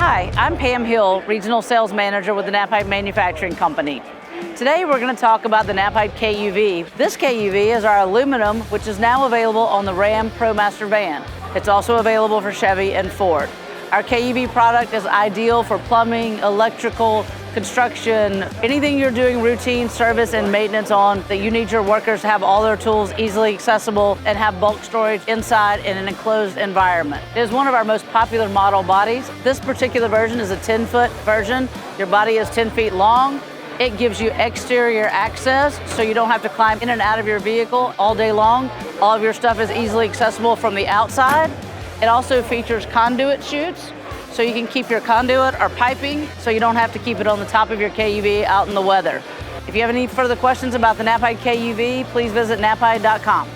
Hi, I'm Pam Hill, Regional Sales Manager with the Knapheide Manufacturing Company. Today we're going to talk about the Knapheide KUV. This KUV is our aluminum, which is now available on the Ram ProMaster van. It's also available for Chevy and Ford. Our KUV product is ideal for plumbing, electrical, construction, anything you're doing routine service and maintenance on that you need your workers to have all their tools easily accessible and have bulk storage inside in an enclosed environment. It is one of our most popular model bodies. This particular version is a 10-foot version. Your body is 10 feet long. It gives you exterior access so you don't have to climb in and out of your vehicle all day long. All of your stuff is easily accessible from the outside. It also features conduit chutes, so you can keep your conduit or piping so you don't have to keep it on the top of your KUV out in the weather. If you have any further questions about the Knapheide KUV, please visit knapheide.com.